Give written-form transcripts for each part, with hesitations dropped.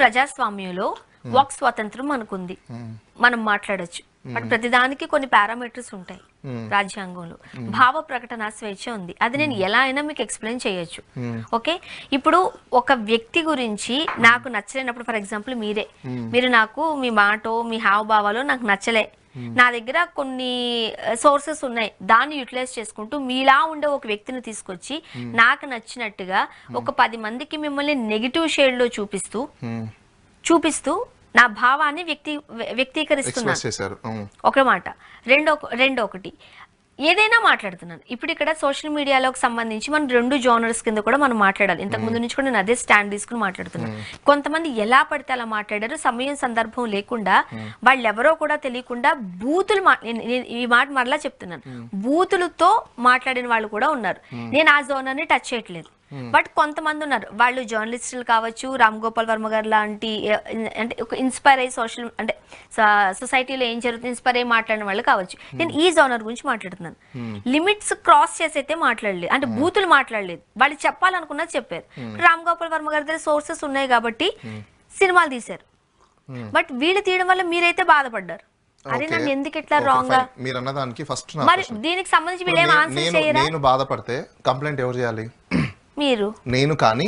ప్రజాస్వామ్యంలో వాక్ స్వాతంత్రం మనకుంది, మనం మాట్లాడొచ్చు. బట్ ప్రతిదానికి కొన్ని పారామీటర్స్ ఉంటాయి రాజ్యాంగంలో. భావ ప్రకటన స్వేచ్ఛ ఉంది, అది నేను ఎలా అయినా మీకు ఎక్స్ప్లెయిన్ చేయొచ్చు. ఓకే, ఇప్పుడు ఒక వ్యక్తి గురించి నాకు నచ్చలేనప్పుడు, ఫర్ ఎగ్జాంపుల్ మీరు నాకు మీ మాటో మీ హావభావాలో నాకు నచ్చలే, నా దగ్గర కొన్ని సోర్సెస్ ఉన్నాయి, దాన్ని యూటిలైజ్ చేసుకుంటూ మీలా ఉండే ఒక వ్యక్తిని తీసుకొచ్చి నాకు నచ్చినట్టుగా ఒక 10 మందికి మిమ్మల్ని నెగిటివ్ షేడ్ లో చూపిస్తూ నా భావాన్ని వ్యక్తీకరిస్తున్నాను. ఒక మాట. రెండొకటి ఏదైనా మాట్లాడుతున్నాను. ఇప్పుడు ఇక్కడ సోషల్ మీడియాలోకి సంబంధించి మనం 2 జోనర్స్ కింద కూడా మనం మాట్లాడాలి. ఇంతకు ముందు నుంచి కూడా నేను అదే స్టాండ్ తీసుకుని మాట్లాడుతున్నాను. కొంతమంది ఎలా పడితే అలా మాట్లాడారు, సమయం సందర్భం లేకుండా, వాళ్ళు ఎవరో కూడా తెలియకుండా బూతులు ఈ మాట మరలా చెప్తున్నాను, బూతులతో మాట్లాడిన వాళ్ళు కూడా ఉన్నారు. నేను ఆ జోనర్ని టచ్ చేయట్లేదు. బట్ కొంతమంది ఉన్నారు, వాళ్ళు జర్నలిస్టులు కావచ్చు, రామ్ గోపాల్ వర్మ గారు లాంటి, అంటే ఒక ఇన్స్పైర్ అయ్యి అంటే సొసైటీలో ఏం జరుగుతుంది ఇన్స్పైర్ అయ్యి మాట్లాడిన వాళ్ళు కావచ్చు. నేను ఈ జోనర్ గురించి మాట్లాడుతున్నాను. లిమిట్స్ క్రాస్ చేసి అయితే మాట్లాడలేదు, అంటే బూతులు మాట్లాడలేదు, వాళ్ళు చెప్పాలనుకున్నది చెప్పారు. రామ్ గోపాల్ వర్మ గారి దగ్గర సోర్సెస్ ఉన్నాయి కాబట్టి సినిమాలు తీశారు. బట్ వీళ్ళు తీయడం వల్ల మీరైతే బాధపడ్డారు. అరే నన్ను ఎందుకు ఇట్లా రాంగ్ గా మీరు అన్నదానికి ఫస్ట్ మరి దీనికి సంబంధించి వీళ్ళు ఏం ఆన్సర్ చేయరా? నేను బాధపడితే కంప్లైంట్ ఎవరు చేయాలి? మీరు. నేను కానీ,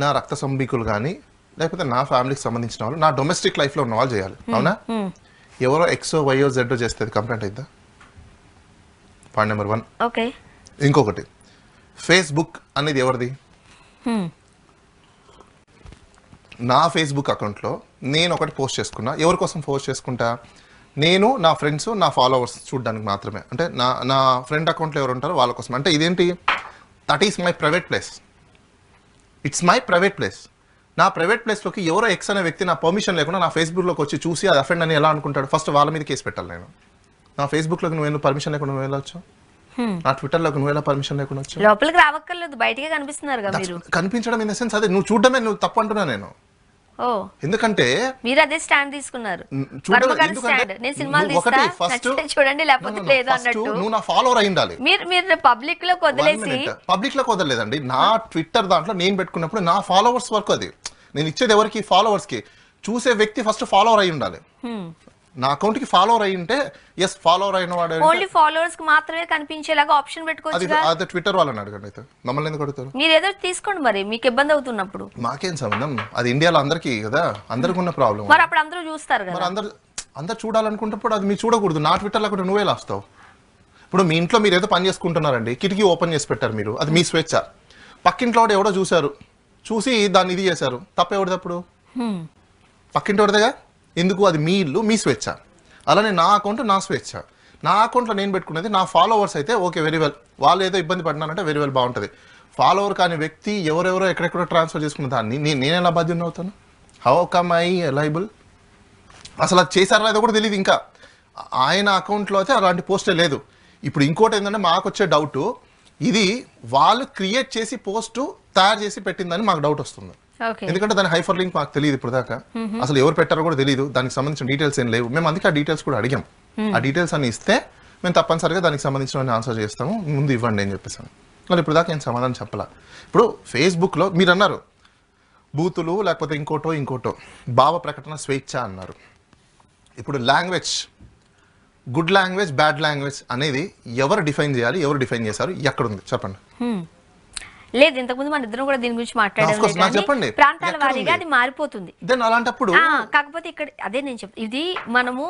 నా రక్త సంబీకులు కానీ, లేకపోతే నా ఫ్యామిలీకి సంబంధించిన వాళ్ళు, నా డొమెస్టిక్ లైఫ్ లో ఉన్న వాళ్ళు చేయాలి. అవునా? ఎవరో ఎక్సో వైయో జెడ్ చేస్తే కంప్లైంట్ అయిద్దా? Point number 1. ఓకే. ఇంకొకటి, ఫేస్బుక్ అనేది ఎవరిది? నా ఫేస్బుక్ అకౌంట్లో నేను ఒకటి పోస్ట్ చేసుకున్నా. ఎవరి కోసం పోస్ట్ చేసుకుంటా? నేను, నా ఫ్రెండ్స్, నా ఫాలోవర్స్ చూడడానికి మాత్రమే. అంటే నా ఫ్రెండ్ అకౌంట్లో ఎవరు ఉంటారో వాళ్ళ కోసం. అంటే ఇదేంటి? That is my private place. It's my private place. నా ప్రైవేట్ ప్లేస్లోకి ఎవరో ఎక్స్ అనే వ్యక్తి నా పర్మిషన్ లేకుండా నా ఫేస్బుక్లోకి వచ్చి చూసి అది అఫెండ్ అని ఎలా అనుకుంటాడు? ఫస్ట్ వాళ్ళ మీద కేసు పెట్టాలి. నేను నా ఫేస్బుక్లోకి నువ్వు పర్మిషన్ లేకుండా నువ్వు వెళ్ళొచ్చు, నా ట్విట్టర్లోకి నువ్వు ఎలా పర్మిషన్ లేకుండా వచ్చు? లోపలికి రావక్కర్లేదు, బయటికే కనిపిస్తున్నారు. కనిపించడం ఇన్ ద సెన్స్ అదే నువ్వు చూడడమే నువ్వు తప్పు అంటున్నా నేను. ఎందుకంటే మీరు అదే స్టాండ్ తీసుకున్నారు. చూడండి, లేకపోతే లేదు అన్నట్టు నువ్వు నా ఫాలోవర్ అయి ఉండాలి. మీరు పబ్లిక్ లో వదలలేదండి. నా ట్విట్టర్ దాంట్లో నేను పెట్టుకున్నప్పుడు నా ఫాలోవర్స్ వరకు అది నేను ఇచ్చేది ఎవరికి? ఫాలోవర్స్ కి. చూసే వ్యక్తి ఫస్ట్ ఫాలోవర్ అయి ఉండాలి. నా అకౌంట్ కి ఫాలోవర్ అయి ఉంటే ఎస్ ఫాలోవర్ అయిన వాడు. ఓన్లీ ఫాలోవర్స్ కి మాత్రమే కనిపించేలాగా ఆప్షన్ పెట్టుకోవచ్చు. అదే ట్విట్టర్ వాళ్ళని అడగండి. అయితే మమ్మల్ని ఎందుకు అడుగుతారు? మీరు ఏదో తీసుకోండి, మరి మీకు ఇబ్బంది అవుతున్నప్పుడు. మాకేం సంబంధం? అది ఇండియాలో అందరికీ కదా, అందరికి ఉన్న ప్రాబ్లం. మరి అప్పుడు అందరూ చూస్తారు కదా. మరి అందరు చూడాలనుకుంటున్నప్పుడు అది మీరు చూడకూడదు. నా ట్విట్టర్లో కూడా నువ్వే లాస్తావు. ఇప్పుడు మీ ఇంట్లో మీరు ఏదో పని చేసుకుంటున్నారండి, కిటికీ ఓపెన్ చేసి పెట్టారు మీరు, అది మీ స్వేచ్ఛ. పక్కింట్లో ఎవడో చూశారు, చూసి దాన్ని ఇది చేశారు, తప్పెవడిదప్పుడు? పక్కింటోడిదేగా. ఎందుకు? అది మీ ఇల్లు, మీ స్వేచ్ఛ. అలానే నా అకౌంట్ నా స్వేచ్ఛ. నా అకౌంట్లో నేను పెట్టుకునేది. నా ఫాలోవర్స్ అయితే ఓకే, వెరీ వెల్. వాళ్ళు ఏదో ఇబ్బంది పడినారంటే వెరీ వెల్, బాగుంటుంది. ఫాలోవర్ కాని వ్యక్తి ఎవరెవరో ఎక్కడెక్కడో ట్రాన్స్ఫర్ చేసుకున్న దాన్ని నేను ఎలా బాధ్యత అవుతాను? How come I liable? అసలు అది చేశారా లేదో కూడా తెలియదు. ఇంకా ఆయన అకౌంట్లో అయితే అలాంటి పోస్టే లేదు. ఇప్పుడు ఇంకోటి ఏంటంటే మాకు వచ్చే డౌట్, ఇది వాళ్ళు క్రియేట్ చేసి పోస్టు తయారు చేసి పెట్టిందని మాకు డౌట్ వస్తుంది. ఎందుకంటే దాని హైఫర్ లింక్ మాకు తెలియదు ఇప్పుడు దాకా. అసలు ఎవరు పెట్టారో కూడా తెలియదు, దానికి సంబంధించిన డీటెయిల్స్ ఏం లేవు. మేము అందుకే ఆ డీటెయిల్స్ కూడా అడిగాం. ఆ డీటెయిల్స్ అన్ని ఇస్తే మేము తప్పనిసరిగా దానికి సంబంధించిన ఆన్సర్ చేస్తాము, ముందు ఇవ్వండి అని చెప్పేసాను. మరి ఇప్పుడు దాకా ఏం సమాధానం చెప్పాలా. ఇప్పుడు ఫేస్బుక్లో మీరు అన్నారు బూతులు లేకపోతే ఇంకోటో భావ ప్రకటన స్వేచ్ఛ అన్నారు. ఇప్పుడు language, good language, bad language అనేది ఎవరు డిఫైన్ చేయాలి? ఎవరు డిఫైన్ చేశారు? ఎక్కడుంది చెప్పండి. లేదు, ఇంతకుముందు మన ఇద్దరం కూడా దీని గురించి మాట్లాడాము. ప్రాంతాల వారీగా అది మారిపోతుంది. అలాంటప్పుడు కాకపోతే ఇక్కడ అదే నేను చెప్తాను, ఇది మనము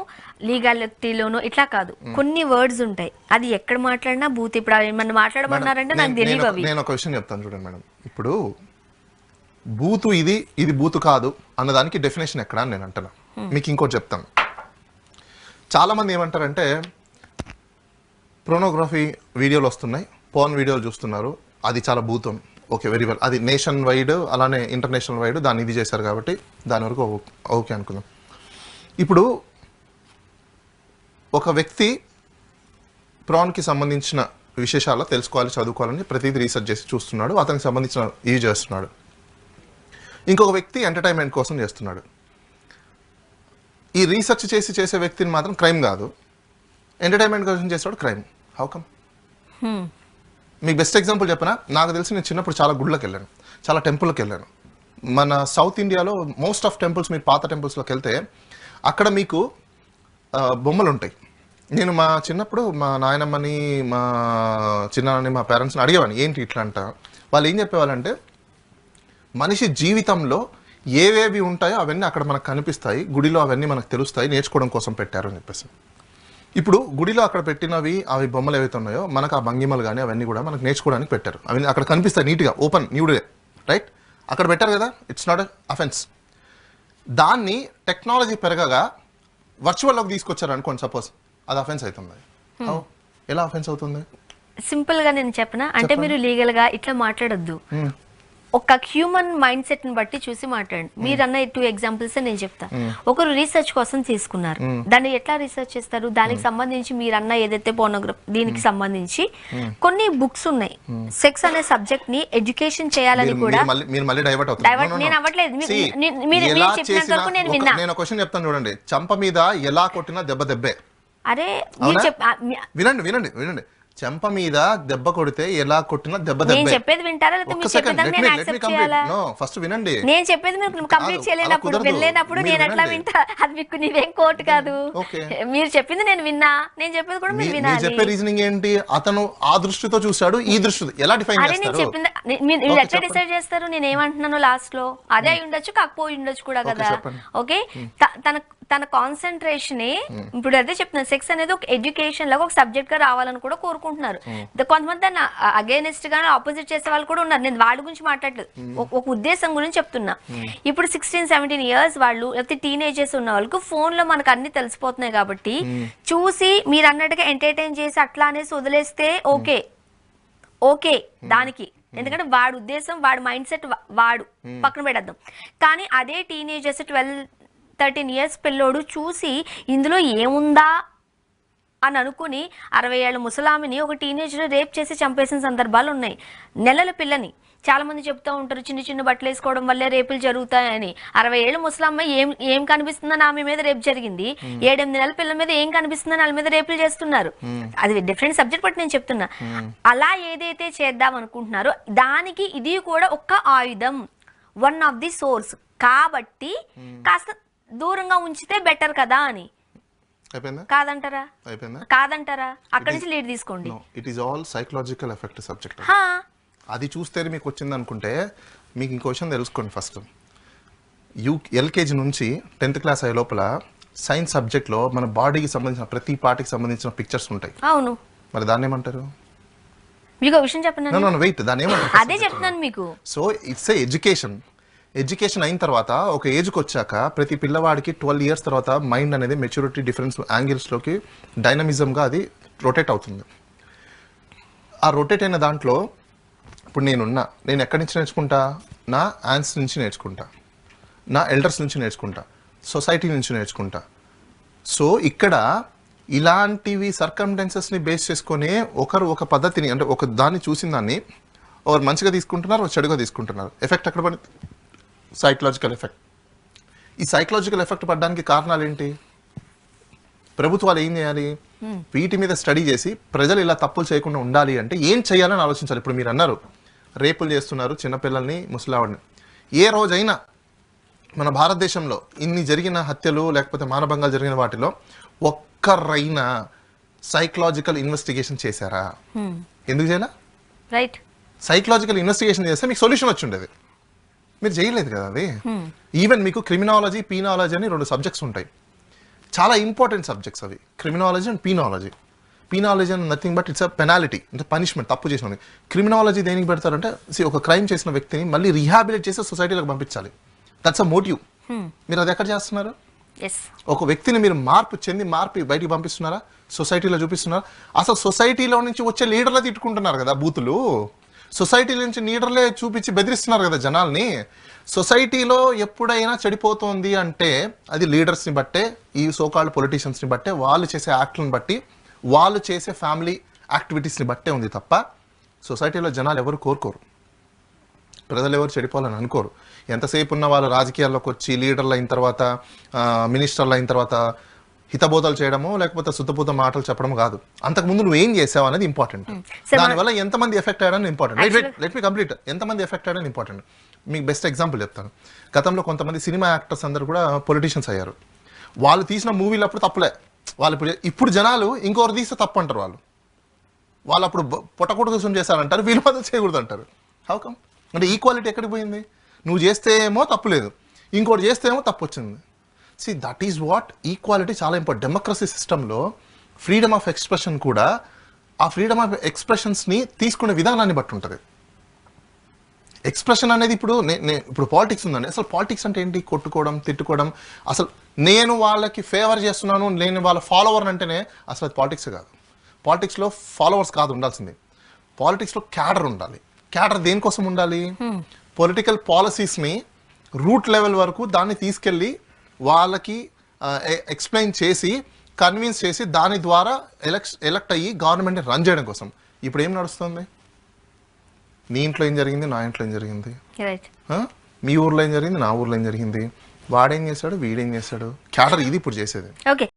లీగాలిటీలోనూ ఇట్లా కాదు, కొన్ని వర్డ్స్ ఉంటాయి, అది ఎక్కడ మాట్లాడినా బూత్. ఇప్పుడు మనం మాట్లాడమన్నారంటే నాకు తెలియదు అవి. నేను ఒక విషయం చెప్తాను చూడండి మేడం. ఇప్పుడు బూతు ఇది బూతు కాదు అన్నదానికి డెఫినేషన్ ఎక్కడ అని నేను అంటున్నా. మీకు ఇంకోటి చెప్తాను. చాలా మంది ఏమంటారంటే ప్రోనోగ్రఫీ వీడియోలు వస్తున్నాయి, పోర్న్ వీడియోలు చూస్తున్నారు, అది చాలా భూతం. Okay, very well. అది నేషన్ వైడ్ అలానే ఇంటర్నేషనల్ వైడ్ దాన్ని ఇది చేశారు కాబట్టి దాని వరకు ఓకే అనుకుందాం. ఇప్పుడు ఒక వ్యక్తి ప్రాన్కి సంబంధించిన విశేషాలు తెలుసుకోవాలి, చదువుకోవాలని ప్రతిదీ రీసెర్చ్ చేసి చూస్తున్నాడు, అతనికి సంబంధించిన ఇది చేస్తున్నాడు. ఇంకొక వ్యక్తి ఎంటర్టైన్మెంట్ కోసం చేస్తున్నాడు. ఈ రీసెర్చ్ చేసే వ్యక్తిని మాత్రం క్రైమ్ కాదు, ఎంటర్టైన్మెంట్ కోసం చేస్తాడు క్రైమ్. How come? మీకు బెస్ట్ ఎగ్జాంపుల్ చెప్పనా? నాకు తెలిసి నేను చిన్నప్పుడు చాలా గుళ్ళకి వెళ్ళాను, చాలా టెంపుల్కి వెళ్ళాను. మన సౌత్ ఇండియాలో మోస్ట్ ఆఫ్ టెంపుల్స్, మీరు పాత టెంపుల్స్లోకి వెళ్తే అక్కడ మీకు బొమ్మలు ఉంటాయి. నేను మా చిన్నప్పుడు మా నాయనమ్మని, మా చిన్నాన్నని, మా పేరెంట్స్ని అడిగేవాడిని ఏంటి ఇట్లా అంట. వాళ్ళు ఏం చెప్పేవాళ్ళంటే మనిషి జీవితంలో ఏవేవి ఉంటాయో అవన్నీ అక్కడ మనకు కనిపిస్తాయి, గుడిలో అవన్నీ మనకు తెలుస్తాయి, నేర్చుకోవడం కోసం పెట్టారు అని చెప్పేసి. ఇప్పుడు గుడిలో అక్కడ పెట్టినవి అవి బొమ్మలు ఏవైతే ఉన్నాయో మనకు ఆ భంగిమలు కానీ అవన్నీ కూడా మనకు నేర్చుకోవడానికి పెట్టారు. అవి అక్కడ కనిపిస్తాయి నీట్గా, ఓపెన్ న్యూడే, రైట్? అక్కడ పెట్టారు కదా, ఇట్స్ నాట్ అఫెన్స్. దాన్ని టెక్నాలజీ పెరగగా వర్చువల్లోకి తీసుకొచ్చారు అనుకోండి, సపోజ్, అది అఫెన్స్ అవుతుంది. ఎలా అఫెన్స్ అవుతుంది? సింపుల్ గా నేను చెప్పనా, అంటే మీరు లీగల్ గా ఇట్లా మాట్లాడొద్దు. ఒక హ్యూమన్ మైండ్ సెట్ ని బట్టి చూసి మాట్లాడండి. మీరు అన్న 2 ఎగ్జాంపుల్స్ నేను చెప్తా. ఒకరు రీసెర్చ్ కోసం తీసుకున్నారు, దాన్ని ఎట్లా రీసెర్చ్ చేస్తారు, దానికి సంబంధించి మీరు అన్న ఏదైతే పోర్నోగ్రఫీ దీనికి సంబంధించి కొన్ని బుక్స్ ఉన్నాయి. సెక్స్ అనే సబ్జెక్ట్ ని ఎడ్యుకేషన్ చేయాలని కూడా నేను అవ్వట్లేదు. మీరు చెప్పినంత వరకు నేను విన్నా. నేను క్వశ్చన్ చెప్తాను చూడండి. చంప మీద ఎలా కొట్టినా దెబ్బ దెబ్బే. అరే వినండి వినండి వినండి, చెంప మీద దెబ్బ కొడితే ఎలా కొట్టినా దెబ్బ దెబ్బే. నేను చెప్పేది వింటారా లేకపోతే మీరు చెప్పేదాన్ని నేను యాక్సెప్ట్ చేయాలా? నో, ఫస్ట్ వినండి. నేను చెప్పేది మీరు కంప్లీట్ చేయలేనప్పుడు వెళ్ళేనప్పుడు నేను ఎట్లా వింటా? అది మీకు నీవేం కోర్టు కాదు. మీరు చెప్పింది నేను విన్నా, నేను చెప్పేది కూడా మీరు వినాలి. చెప్పే రీజనింగ్ ఏంటి? అతను ఆ దృష్టితో చూశాడు, ఈ దృష్టితో ఎలా డిఫైన్ చేస్తారు? నేను చెప్పింది మీరు ఎట్లా డిసైడ్ చేస్తారు? నేను ఏమంటున్నాను లాస్ట్ లో? అదే అయి ఉండొచ్చు, కాకపోయి ఉండొచ్చు కూడా కదా. ఓకే, తన కాన్సన్ట్రేషన్ ఇప్పుడు అదే చెప్తున్నా, సెక్స్ అనేది ఒక ఎడ్యుకేషన్ లాగా ఒక సబ్జెక్ట్ గా రావాలని కూడా కోరుకుంటున్నారు. కొంతమంది దాన్ని అగైనెస్ట్ గా ఆపోజిట్ చేసే వాళ్ళు కూడా ఉన్నారు. నేను వాళ్ళ గురించి మాట్లాడలేదు, ఒక ఉద్దేశం గురించి చెప్తున్నా. ఇప్పుడు 16-17 ఇయర్స్ వాళ్ళు, లేకపోతే టీనేజర్స్ ఉన్న వాళ్ళకు ఫోన్ లో మనకు అన్ని తెలిసిపోతున్నాయి కాబట్టి చూసి మీరు అన్నట్టుగా ఎంటర్టైన్ చేసి అట్లా అనేసి వదిలేస్తే ఓకే దానికి, ఎందుకంటే వాడి ఉద్దేశం, వాడి మైండ్ సెట్ వాడు పక్కన పెడద్దాం. కానీ అదే టీనేజర్స్ 12-13 ఇయర్స్ పిల్లోడు చూసి ఇందులో ఏముందా అని అనుకుని 60 ఏళ్ల ముసలామిని ఒక టీనేజర్ రేప్ చేసి చంపేసిన సందర్భాలు ఉన్నాయి. నెలల పిల్లని చాలా మంది చెప్తూ ఉంటారు, చిన్న చిన్న బట్టలు వేసుకోవడం వల్లే రేపులు జరుగుతాయని. 60 ఏళ్ల ముసలమ్మ ఏం కనిపిస్తుందని ఆమె మీద రేపు జరిగింది. 7-8 నెలల పిల్లల మీద ఏం కనిపిస్తుందని వాళ్ళ మీద రేపులు చేస్తున్నారు. అది డిఫరెంట్ సబ్జెక్ట్ బట్టి నేను చెప్తున్నా. అలా ఏదైతే చేద్దాం అనుకుంటున్నారో దానికి ఇది కూడా ఒక ఆయుధం, వన్ ఆఫ్ ది సోర్స్ కాబట్టి కాస్త దూరంగా ఉంచితే బెటర్ కదా అని. కాదంటారా? అక్కడి నుంచి లీడ్ తీసుకోండి. It is all psychological effect subject. అది చూస్తే మీకు వచ్చింది అనుకుంటే మీకు ఇంకో విషయం తెలుసుకోండి. ఫస్ట్ ఎల్కేజీ నుంచి 10th క్లాస్ అయ్యే లోపల సైన్స్ సబ్జెక్ట్ లో మన బాడీకి సంబంధించిన ప్రతి పార్టీకి సంబంధించిన పిక్చర్స్ ఉంటాయి. అవును, మరి దాన్ని ఏమంటారు? మీకు విషయం చెప్పండి. వెయిట్, దాన్ని ఏమంటారు? అదే చెప్తున్నాను మీకు. సో ఇట్స్ ఎడ్యుకేషన్ అయిన తర్వాత ఒక ఏజ్కి వచ్చాక ప్రతి పిల్లవాడికి 12 ఇయర్స్ తర్వాత మైండ్ అనేది మెచ్యూరిటీ డిఫరెన్స్ యాంగిల్స్లోకి డైనమిజంగా అది రొటేట్ అవుతుంది. ఆ రొటేట్ అయిన దాంట్లో ఇప్పుడు నేను ఎక్కడి నుంచి నేర్చుకుంటా? నా యాన్స్ నుంచి నేర్చుకుంటా, నా ఎల్డర్స్ నుంచి నేర్చుకుంటా, సొసైటీ నుంచి నేర్చుకుంటా. సో ఇక్కడ ఇలాంటివి సర్కమ్స్టెన్సెస్ని బేస్ చేసుకొని ఒకరు ఒక పద్ధతిని, అంటే ఒక దాన్ని చూసిన దాన్ని ఒకరు మంచిగా తీసుకుంటున్నారు, ఒక చెడుగా తీసుకుంటున్నారు. ఎఫెక్ట్ అక్కడ పడి సైకలాజికల్ ఎఫెక్ట్. ఈ సైకలాజికల్ ఎఫెక్ట్ పడడానికి కారణాలు ఏంటి? ప్రభుత్వాలు ఏం చేయాలి? వీటి మీద స్టడీ చేసి ప్రజలు ఇలా తప్పులు చేయకుండా ఉండాలి అంటే ఏం చేయాలని ఆలోచించాలి. ఇప్పుడు మీరు అన్నారు రేపులు చేస్తున్నారు చిన్నపిల్లల్ని, ముసలావాడిని. ఏ రోజైనా మన భారతదేశంలో ఇన్ని జరిగిన హత్యలు లేకపోతే మానభంగాలు జరిగిన వాటిలో ఒక్కరైనా సైకలాజికల్ ఇన్వెస్టిగేషన్ చేశారా? ఎందుకు చేయాలా? రైట్, సైకలాజికల్ ఇన్వెస్టిగేషన్ చేస్తే మీకు సొల్యూషన్ వచ్చి ఉండేది. మీరు చేయలేదు కదా అది. ఈవెన్ మీకు క్రిమినాలజీ, పీనాలజీ అని 2 సబ్జెక్ట్స్ ఉంటాయి. చాలా ఇంపార్టెంట్ సబ్జెక్ట్స్ అవి, criminology and penology. Penology and nothing but it's a penalty, అంటే పనిష్మెంట్, తప్పు చేసిన. క్రిమినాలజీ దేనికి పెడతారంటే ఒక క్రైమ్ చేసిన వ్యక్తిని మళ్ళీ రీహాబిలిట్ చేసి సొసైటీలోకి పంపించాలి. That's a motive. మీరు అది ఎక్కడ చేస్తున్నారు? ఒక వ్యక్తిని మీరు మార్పు బయటికి పంపిస్తున్నారా? సొసైటీలో చూపిస్తున్నారా? అసలు సొసైటీలో నుంచి వచ్చే లీడర్లే తిట్టుకుంటున్నారు కదా బూతులు. సొసైటీ నుంచి లీడర్లే చూపించి బెదిరిస్తున్నారు కదా జనాల్ని. సొసైటీలో ఎప్పుడైనా చెడిపోతుంది అంటే అది లీడర్స్ని బట్టే, ఈ సోకాల్డ్ పొలిటీషియన్స్ని బట్టే, వాళ్ళు చేసే యాక్ట్లను బట్టి, వాళ్ళు చేసే ఫ్యామిలీ యాక్టివిటీస్ని బట్టే ఉంది తప్ప సొసైటీలో జనాలు ఎవరు కోరుకోరు, ప్రజలు ఎవరు చెడిపోవాలని అనుకోరు. ఎంతసేపు ఉన్న వాళ్ళు రాజకీయాల్లోకి వచ్చి లీడర్లు అయిన తర్వాత, మినిస్టర్లు అయిన తర్వాత హితబోధలు చేయడము లేకపోతే సుత్తపూత మాటలు చెప్పడం కాదు. అంతకుముందు నువ్వు ఏం చేసావు అనేది ఇంపార్టెంట్. దానివల్ల ఎంతమంది ఎఫెక్ట్ అయ్యారని ఇంపార్టెంట్. Let me complete. ఎంతమంది ఎఫెక్ట్ అయ్యారని ఇంపార్టెంట్. మీకు బెస్ట్ ఎగ్జాంపుల్ చెప్తాను. గతంలో కొంతమంది సినిమా యాక్టర్స్ అందరూ కూడా పొలిటీషియన్స్ అయ్యారు. వాళ్ళు తీసిన మూవీలు అప్పుడు తప్పులే, వాళ్ళు ఇప్పుడు జనాలు ఇంకొకరు తీస్తే తప్పు అంటారు. వాళ్ళు అప్పుడు పొట్టకొట్టు కోసం చేశారంటారు, వీళ్ళు మాత్రం చేయకూడదు అంటారు. How come? అంటే ఈక్వాలిటీ ఎక్కడికి పోయింది? నువ్వు చేస్తే ఏమో తప్పు లేదు, ఇంకోటి చేస్తే ఏమో తప్పు వచ్చింది. See that is what equality చాలా ఇంపార్టెంట్. డెమోక్రసీ సిస్టంలో ఫ్రీడమ్ ఆఫ్ ఎక్స్ప్రెషన్ కూడా ఆ ఫ్రీడమ్ ఆఫ్ ఎక్స్ప్రెషన్స్ని తీసుకునే విధానాన్ని బట్టి ఉంటుంది. ఎక్స్ప్రెషన్ అనేది ఇప్పుడు పాలిటిక్స్ ఉందండి. అసలు పాలిటిక్స్ అంటే ఏంటి? కొట్టుకోవడం, తిట్టుకోవడం. అసలు నేను వాళ్ళకి ఫేవర్ చేస్తున్నాను, నేను వాళ్ళ ఫాలోవర్ అంటేనే అసలు అది పాలిటిక్స్ కాదు. పాలిటిక్స్లో ఫాలోవర్స్ కాదు ఉండాల్సింది, పాలిటిక్స్లో క్యాడర్ ఉండాలి. క్యాడర్ దేనికోసం ఉండాలి? పొలిటికల్ పాలసీస్ని రూట్ లెవెల్ వరకు దాన్ని తీసుకెళ్ళి వాళ్ళకి ఎక్స్ప్లెయిన్ చేసి కన్విన్స్ చేసి దాని ద్వారా ఎలక్ట్ అయ్యి గవర్నమెంట్ని రన్ చేయడం కోసం. ఇప్పుడు ఏం నడుస్తుంది? నీ ఇంట్లో ఏం జరిగింది, నా ఇంట్లో ఏం జరిగింది, మీ ఊర్లో ఏం జరిగింది, నా ఊర్లో ఏం జరిగింది, వాడేం చేశాడు, వీడేం చేశాడు, క్యాడర్ ఇది ఇప్పుడు చేసేది. ఓకే.